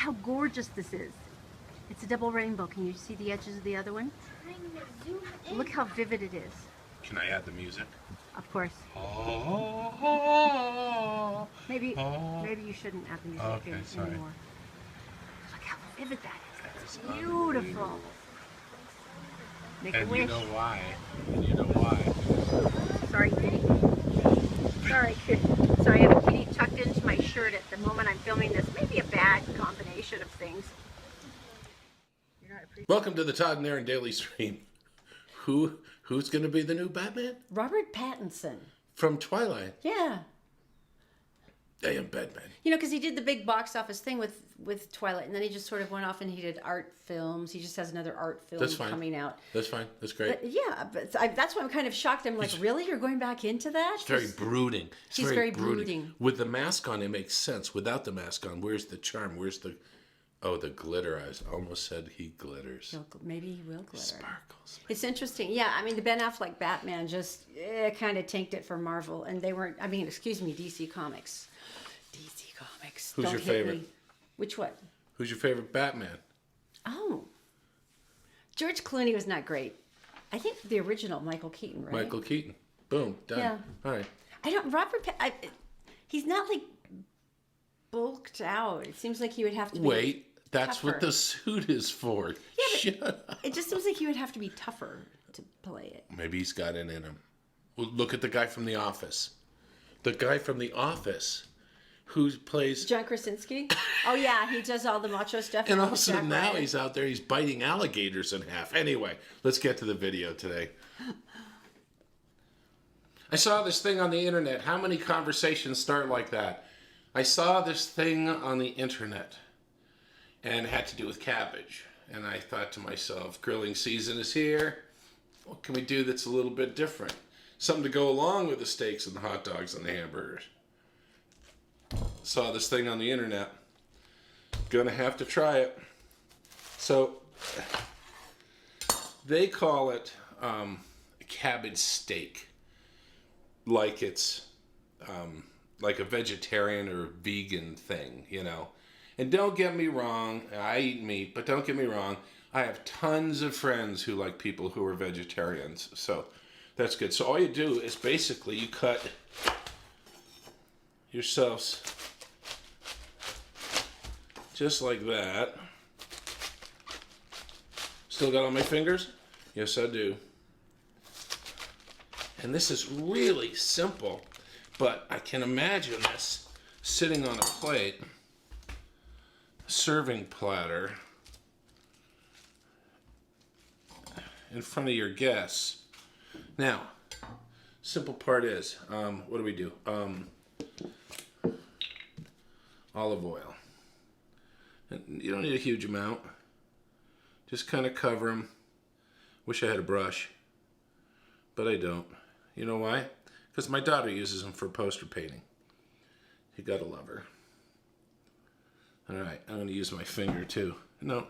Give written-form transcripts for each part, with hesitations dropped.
how gorgeous this is. It's a double rainbow. Can you see the edges of the other one? Look how vivid it is. Can I add the music? Of course. Oh, Maybe you shouldn't add the music anymore. Look how vivid that is. It's beautiful. Make a wish. You know why. And you know why. Sorry, kitty. Sorry, kitty. Sorry, I have a kitty tucked into my shirt at the moment I'm filming this. Maybe a bad combination of things. Welcome to the Todd and Erin Daily Stream. Who's going to be the new Batman? Robert Pattinson. From Twilight. Yeah. Damn Batman. You know, because he did the big box office thing with Twilight, and then he just sort of went off and he did art films. He just has another art film coming out. That's fine. That's great. But that's why I'm kind of shocked. I'm like, really? You're going back into that? It's very brooding. He's very brooding. With the mask on, it makes sense. Without the mask on, where's the charm? Where's the... Oh, the glitter. I almost said he glitters. Maybe he will glitter. Sparkles. It's interesting. Yeah, I mean, the Ben Affleck Batman just kind of tanked it for Marvel. And they weren't, DC Comics. DC Comics. Who's your favorite? Which one? Who's your favorite Batman? Oh. George Clooney was not great. I think the original, Michael Keaton, right? Michael Keaton. Boom. Done. Yeah. All right. He's not like bulked out. It seems like he would have to be... Wait. That's tougher. what the suit is for. Yeah, Shut up. It just seems like he would have to be tougher to play it. Maybe he's got it in him. Well, look at the guy from The Office. The guy from The Office who plays... John Krasinski? Oh, yeah, he does all the macho stuff. And all of a sudden now he's out there, he's biting alligators in half. Anyway, let's get to the video today. I saw this thing on the internet. How many conversations start like that? I saw this thing on the internet. And it had to do with cabbage. And I thought to myself, grilling season is here. What can we do that's a little bit different? Something to go along with the steaks and the hot dogs and the hamburgers. Saw this thing on the internet. Gonna have to try it. So, they call it cabbage steak. Like it's like a vegetarian or vegan thing, you know. And don't get me wrong, I eat meat, but don't get me wrong, I have tons of friends who like people who are vegetarians, so that's good. So all you do is basically you cut yourselves just like that. Still got all my fingers? Yes, I do. And this is really simple, but I can imagine this sitting on a plate. Serving platter in front of your guests. Now, simple part is, what do we do? Olive oil. And you don't need a huge amount. Just kind of cover them. Wish I had a brush, but I don't. You know why? Because my daughter uses them for poster painting. You gotta love her. All right, I'm going to use my finger too. No,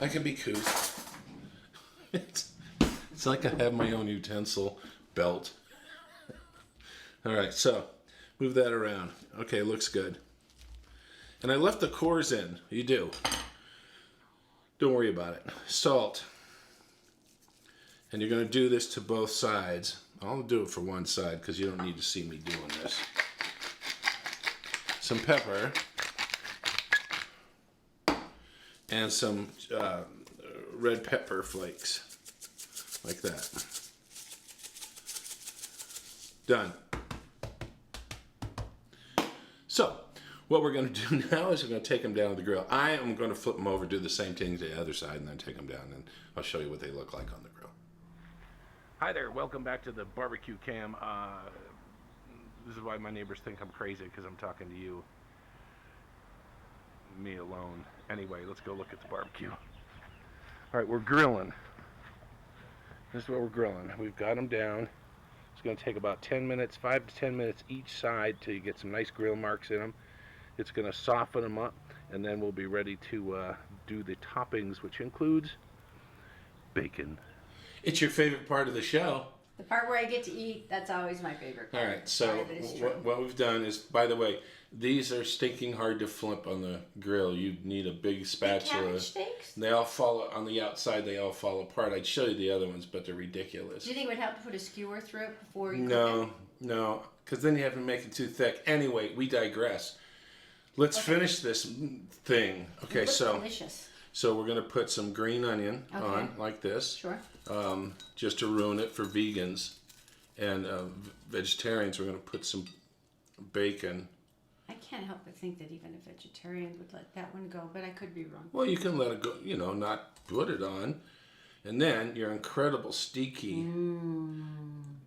I can be couth. It's like I have my own utensil belt. All right, so move that around. Okay, looks good. And I left the cores in. You do. Don't worry about it. Salt. And you're going to do this to both sides. I'll do it for one side because you don't need to see me doing this. Some pepper. And some red pepper flakes, like that. Done. So, what we're going to do now is we're going to take them down to the grill. I am going to flip them over, do the same thing to the other side, and then take them down, and I'll show you what they look like on the grill. Hi there, welcome back to the barbecue cam. This is why my neighbors think I'm crazy, because I'm talking to you. Me alone. Anyway, let's go look at the barbecue. All right, we're grilling. This is what we're grilling. We've got them down. It's going to take about 10 minutes, 5 to 10 minutes each side till you get some nice grill marks in them. It's going to soften them up, and then we'll be ready to do the toppings, which includes bacon. It's your favorite part of the show. The part where I get to eat, that's always my favorite part. All right, so Part of it is true. what we've done is, by the way, these are stinking hard to flip on the grill. You need a big spatula. Cabbage steaks? They all fall on the outside. They all fall apart. I'd show you the other ones, but they're ridiculous. Do you think it would help to put a skewer through it before you cook it? No, because then you have to make it too thick. Anyway, we digress. Let's finish this thing. Okay, It looks so delicious. so we're gonna put some green onion on like this. Sure. Just to ruin it for vegans and vegetarians. We're gonna put some bacon. I can't help but think that even a vegetarian would let that one go, but I could be wrong. Well, you can let it go, not put it on. And then your incredible sticky.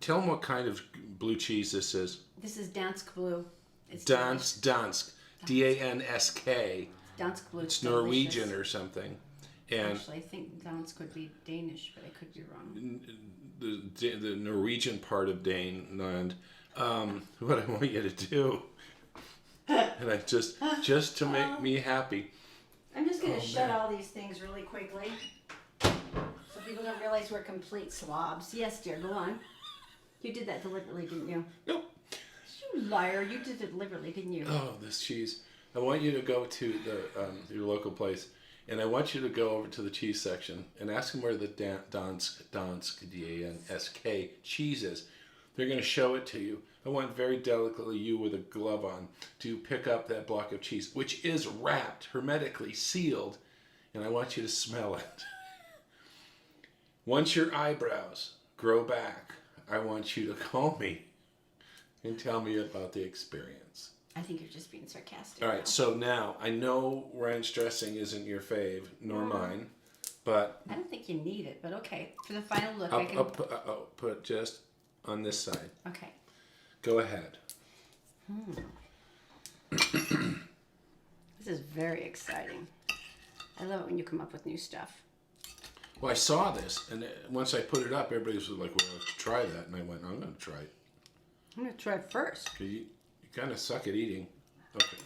Tell them what kind of blue cheese this is. This is Dansk Blue. It's Dansk. D-A-N-S-K. Dansk Blue. It's Norwegian or something. And actually, I think Dansk could be Danish, but I could be wrong. the Norwegian part of Daneland. What I want you to do, and I just to make me happy. I'm just going to shut all these things really quickly so people don't realize we're complete slobs. Yes, dear, go on. You did that deliberately, didn't you? Nope. You liar. You did it deliberately, didn't you? Oh, this cheese. I want you to go to the your local place, and I want you to go over to the cheese section and ask them where the Dansk, D-A-N-S-K cheese is. They're going to show it to you. I want very delicately you with a glove on to pick up that block of cheese, which is wrapped, hermetically sealed, and I want you to smell it. Once your eyebrows grow back, I want you to call me and tell me about the experience. I think you're just being sarcastic. All right, so now I know ranch dressing isn't your fave, nor mine, but I don't think you need it, but okay. For the final look, I'll put just on this side. Okay. Go ahead. This is very exciting. I love it when you come up with new stuff. Well, I saw this, and once I put it up, everybody was like, well, let's try that. And I went, I'm going to try it. I'm going to try it first. You kind of suck at eating. Okay.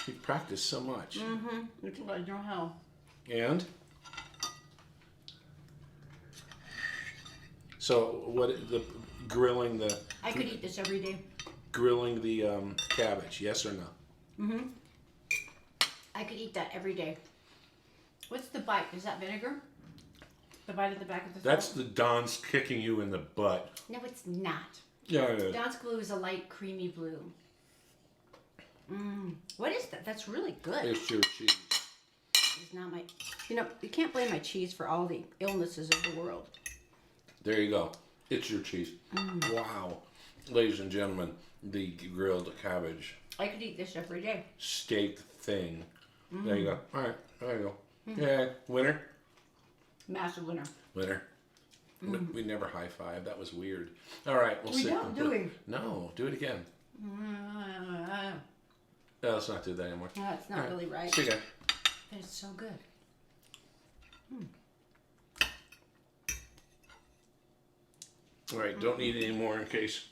You practice so much. Mm-hmm. I know how. And? So, grilling the... I could eat this every day. Grilling the cabbage, yes or no? Mm-hmm. I could eat that every day. What's the bite? Is that vinegar? The bite at the back of the throat? That's the Don's kicking you in the butt. No, it's not. Yeah, it is. Dansk Blue is a light, creamy blue. What is that? That's really good. It's your cheese. It's not my... you can't blame my cheese for all the illnesses of the world. There you go. It's your cheese. Wow. Ladies and gentlemen, the grilled cabbage I could eat this every day. steak thing. There you go. All right. There you go. Yeah. Winner? Massive winner. Winner. We never high-five. That was weird. All right. We'll We see. don't, do we? No. Do it again. No, let's not do that anymore. No, it's not really right. See you guys. But it's so good. All right. Don't need any more in case.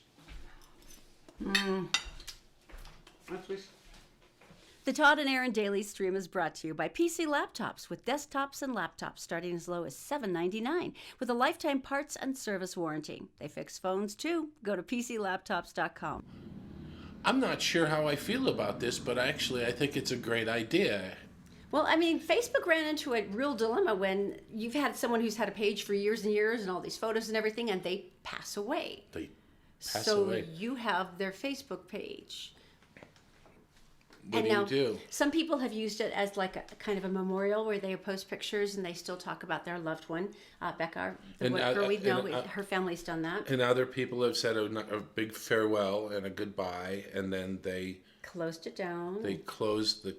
The Todd and Erin Daily Stream is brought to you by PC Laptops, with desktops and laptops starting as low as $7.99 with a lifetime parts and service warranty. They fix phones too. Go to PCLaptops.com. I'm not sure how I feel about this, but actually I think it's a great idea. Well, I mean, Facebook ran into a real dilemma when you've had someone who's had a page for years and years and all these photos and everything, and they pass away. They pass So away. you have their Facebook page. What do you do? Some people have used it as like a kind of a memorial where they post pictures and they still talk about their loved one. Becca, the girl we know, her family's done that. And other people have said a big farewell and a goodbye, and then they Closed it down. they close the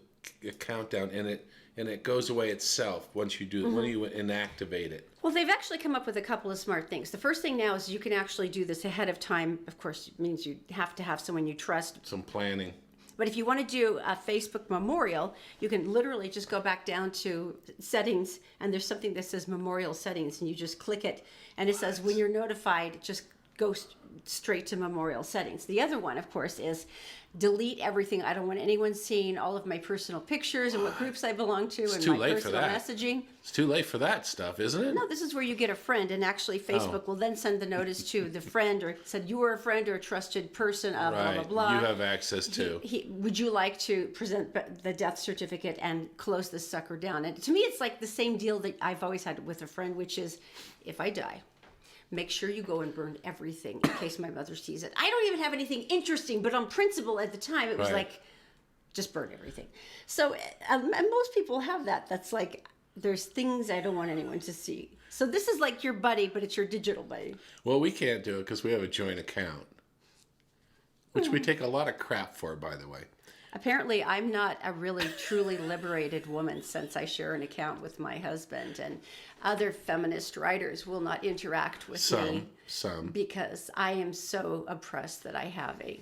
countdown, and it goes away itself once you do when you inactivate it. Well, they've actually come up with a couple of smart things. The first thing now is you can actually do this ahead of time. Of course, it means you have to have someone you trust. Some planning. But if you want to do a Facebook memorial, you can literally just go back down to settings, and there's something that says memorial settings, and you just click it, and it says when you're notified, just go straight to memorial settings. The other one, of course, is delete everything. I don't want anyone seeing all of my personal pictures and what groups I belong to and too my late for personal that. messaging. It's too late for that stuff, isn't it? No, this is where you get a friend, and actually Facebook will then send the notice to the friend, or said you are a friend or a trusted person of blah, blah, blah. You have access to. Would you like to present the death certificate and close this sucker down? And to me, it's like the same deal that I've always had with a friend, which is, if I die, make sure you go and burn everything in case my mother sees it. I don't even have anything interesting, but on principle at the time, it was like, just burn everything. So, and most people have that. That's like, there's things I don't want anyone to see. So this is like your buddy, but it's your digital buddy. Well, we can't do it because we have a joint account, which we take a lot of crap for, by the way. Apparently, I'm not a really truly liberated woman since I share an account with my husband, and other feminist writers will not interact with me. Some. Because I am so oppressed that I have a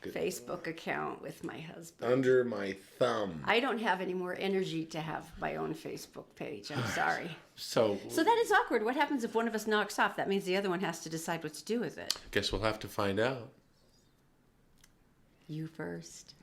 Facebook account with my husband. Under my thumb. I don't have any more energy to have my own Facebook page. I'm sorry. So that is awkward. What happens if one of us knocks off? That means the other one has to decide what to do with it. Guess we'll have to find out. You first.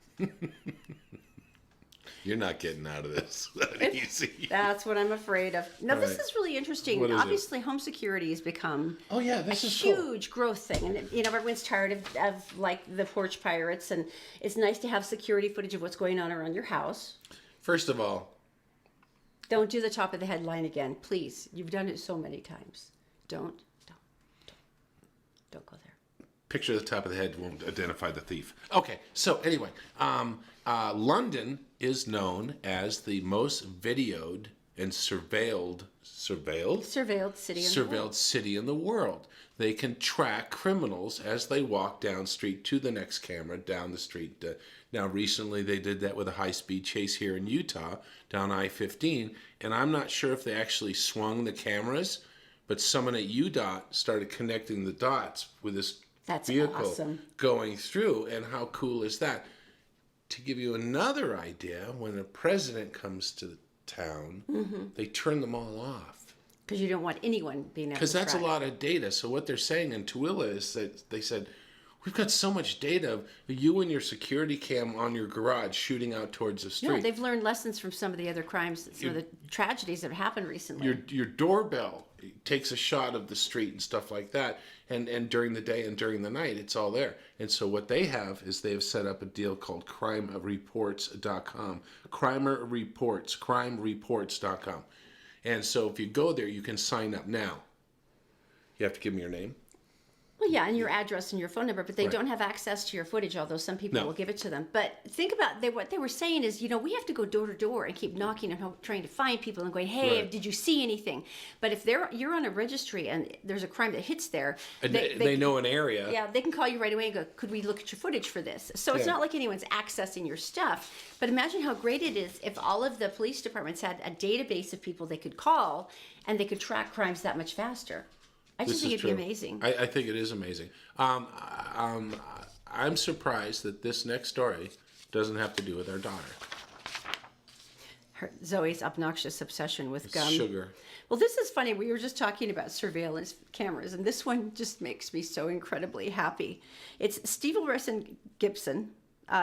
You're not getting out of this that easy. That's what I'm afraid of. Now, this is really interesting. What is Obviously, home security has become this a is huge growth thing. And, everyone's tired of like the porch pirates. And it's nice to have security footage of what's going on around your house. First of all, don't do the top of the headline again. Please. You've done it so many times. Don't go there. Picture the top of the head won't identify the thief. Okay, so anyway, London is known as the most videoed and surveilled city in the world. They can track criminals as they walk down street to the next camera down the street. Now, recently they did that with a high-speed chase here in Utah down I-15, and I'm not sure if they actually swung the cameras, but someone at UDOT started connecting the dots with this vehicle going through, and how cool is that? To give you another idea, when a president comes to town, they turn them all off. Because you don't want anyone being able to Because that's track. a lot of data. So what they're saying in Tooele is that they said, we've got so much data of you and your security cam on your garage shooting out towards the street. Yeah, they've learned lessons from some of the other crimes, some of the tragedies that have happened recently. Your doorbell takes a shot of the street and stuff like that. And during the day and during the night, it's all there. And so what they have is they have set up a deal called crimereports.com. crimereports.com. And so if you go there, you can sign up now. You have to give me your name. Well, yeah, and your address and your phone number, but they don't have access to your footage, although some people will give it to them. But think about what they were saying is, we have to go door to door and keep knocking and trying to find people and going, hey, did you see anything? But if you're on a registry and there's a crime that hits there, they know an area. Yeah, they can call you right away and go, could we look at your footage for this? So it's not like anyone's accessing your stuff. But imagine how great it is if all of the police departments had a database of people they could call and they could track crimes that much faster. I just think it'd be amazing. I think it is amazing. I'm surprised that this next story doesn't have to do with our daughter. Zoe's obnoxious obsession with gum. Sugar. Well, this is funny. We were just talking about surveillance cameras, and this one just makes me so incredibly happy. It's Steve Wilson Gibson,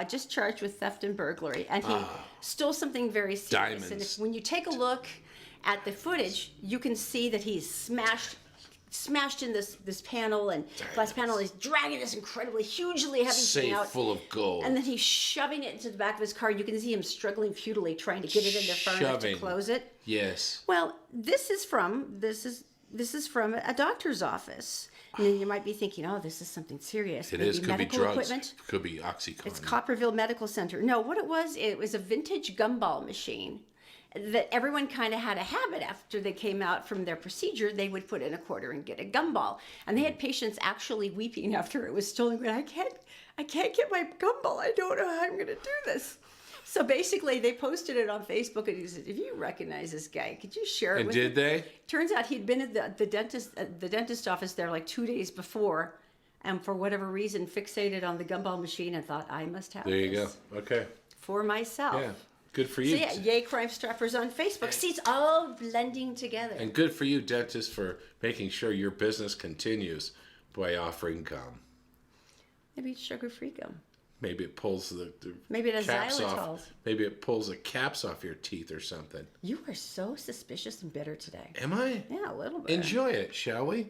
just charged with theft and burglary, and he stole something very serious. Diamonds. And when you take a look at the footage, you can see that he's smashed in this panel and glass panel. He's dragging this incredibly hugely heavy thing out, full of gold, and then he's shoving it into the back of his car. You can see him struggling futilely trying to get it in there far enough to close it. Yes. Well, this is from a doctor's office, and then you might be thinking, oh, this is something serious. It Maybe is. Could medical be drugs. Equipment. Could be Oxycontin. It's Copperville Medical Center. No, what it was a vintage gumball machine that everyone kind of had a habit after they came out from their procedure. They would put in a quarter and get a gumball, and they had patients actually weeping after it was stolen. Going, I can't get my gumball. I don't know how I'm going to do this. So basically, they posted it on Facebook, and he said, "If you recognize this guy, could you share it with me?" And did they? Turns out he'd been at the dentist office there like 2 days before, and for whatever reason fixated on the gumball machine and thought, I must have There you this go. Okay. for myself. Yeah. Good for you. So yeah, yay Crime Stoppers on Facebook. See, it's all blending together. And good for you, dentist, for making sure your business continues. by offering gum. Maybe it's sugar-free gum. Maybe it pulls the Maybe it has caps xylitol. off. Maybe it pulls the caps off your teeth or something. You are so suspicious and bitter today. Am I? Yeah, a little bit. Enjoy it, shall we?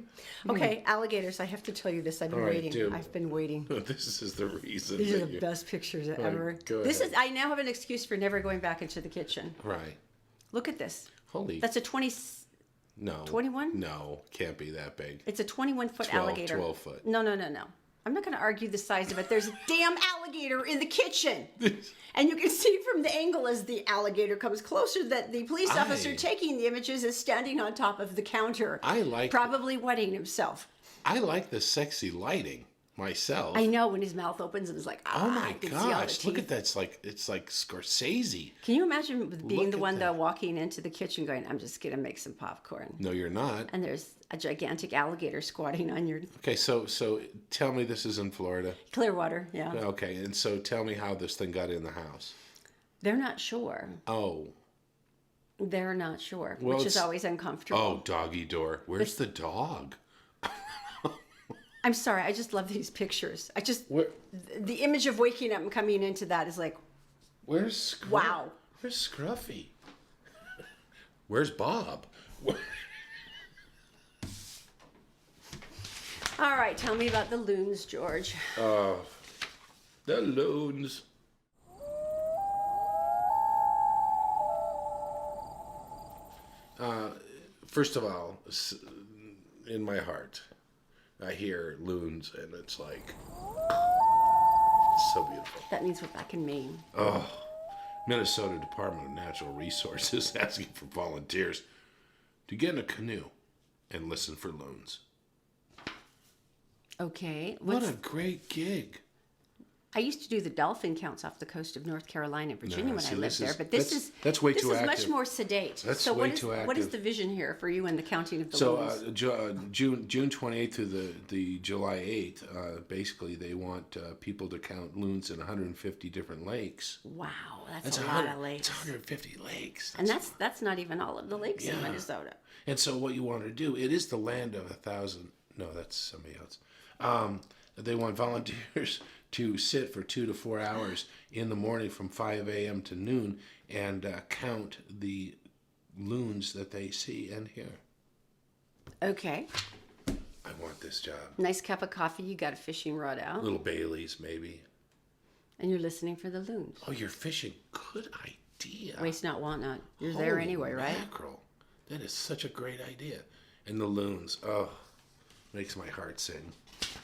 Okay, alligators. I have to tell you this. I've been All right, waiting. do. I've been waiting. This is the reason. These are that the you- best pictures right, ever. go This ahead. is. I now have an excuse for never going back into the kitchen. Right. Look at this. Holy. That's a 20. No. 21? No, can't be that big. It's a 21-foot 12 alligator. 12 foot. No. I'm not going to argue the size of it. There's a damn alligator in the kitchen. And you can see from the angle as the alligator comes closer that the police officer taking the images is standing on top of the counter. I like probably wetting himself. I like the sexy lighting myself. I know when his mouth opens and it's like, Oh my I can see all the gosh! Look teeth. at that! It's like Scorsese. Can you imagine being Look the at one though that. walking into the kitchen going, I'm just gonna make some popcorn, No, you're not. and there's a gigantic alligator squatting on your Okay, so tell me this is in Florida. Clearwater? Yeah, Okay, and so tell me how this thing got in the house. they're not sure. Oh, They're not sure, Well, which is it's- always uncomfortable. oh, doggy door. Where's the dog? I'm sorry, I just love these pictures. Where, The image of waking up and coming into that is like, where's Wow. Where's Scruffy? Where's Bob? all right, tell me about the loons, George. The loons. First of all, in my heart, I hear loons, and it's like so beautiful. That means we're back in Maine. Minnesota Department of Natural Resources asking for volunteers to get in a canoe and listen for loons. Okay, What a great gig! I used to do the dolphin counts off the coast of North Carolina and Virginia when I see, lived this there, is- but this that's way this too is much active. more sedate. That's so way what is, too What is active. the vision here for you in the counting of the So loons? June 28th through the July 8th, basically they want people to count loons in 150 different lakes. Wow, that's a lot of lakes. It's 150 lakes. And that's not even all of the lakes in Yeah. Minnesota. And so what you want to do, it is the land of 1,000. No, that's somebody else. They want volunteers to sit for 2 to 4 hours in the morning from 5 a.m. to noon and count the loons that they see and hear. Okay, I want this job. nice cup of coffee. You got a fishing rod out, Little Baileys, maybe. and you're listening for the loons. Oh, you're fishing. Good idea. Waste not, want not. You're there Holy anyway, right? Mackerel. That is such a great idea. And the loons. Oh, makes my heart sing.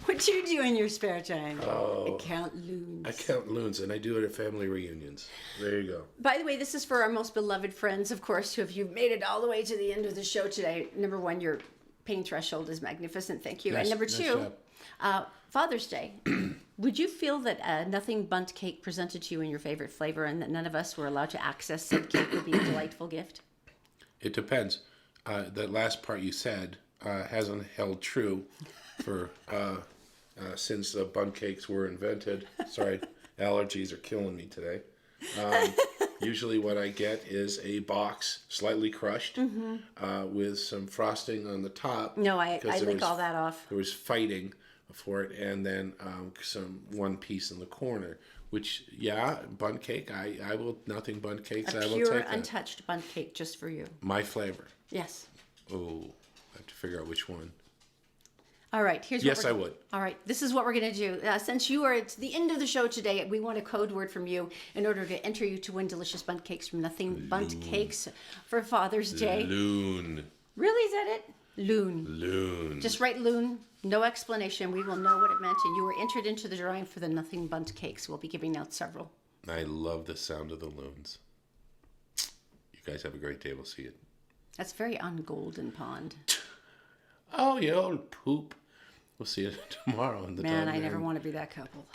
What do you do in your spare time? Oh. I count loons. I count loons, and I do it at family reunions. There you go. By the way, this is for our most beloved friends, of course, who have you made it all the way to the end of the show today. Number one, your pain threshold is magnificent. Thank you. Nice- and number nice two, job. Father's Day. Would you feel that nothing bundt cake presented to you in your favorite flavor and that none of us were allowed to access said cake would be a delightful gift? It depends. That last part you said hasn't held true for since bundt cakes were invented. Sorry, allergies are killing me today. Usually what I get is a box, slightly crushed, with some frosting on the top. No, I 'cause there lick was- all that off. There was fighting for it, and then some one piece in the corner. Which, yeah, bundt cake. I will nothing bundt cakes. I will Pure, take that. untouched bundt cake just for you. My flavor. Yes. Oh, I have to figure out which one. All right. Here's Yes, what I we're- would. All right. This is what we're going to do. Since you are at the end of the show today, we want a code word from you in order to enter you to win delicious bundt cakes from Nothing Bundt Cakes for Father's Day. Loon. Really, is that it? Loon. Loon. Just write loon. No explanation. We will know what it meant, and you were entered into the drawing for the Nothing Bundt Cakes. We'll be giving out several. I love the sound of the loons. You guys have a great day. We'll see you. That's very on Golden Pond. Oh, you old poop. We'll see you tomorrow in the Man, Todd I and never Erin. want to be that couple.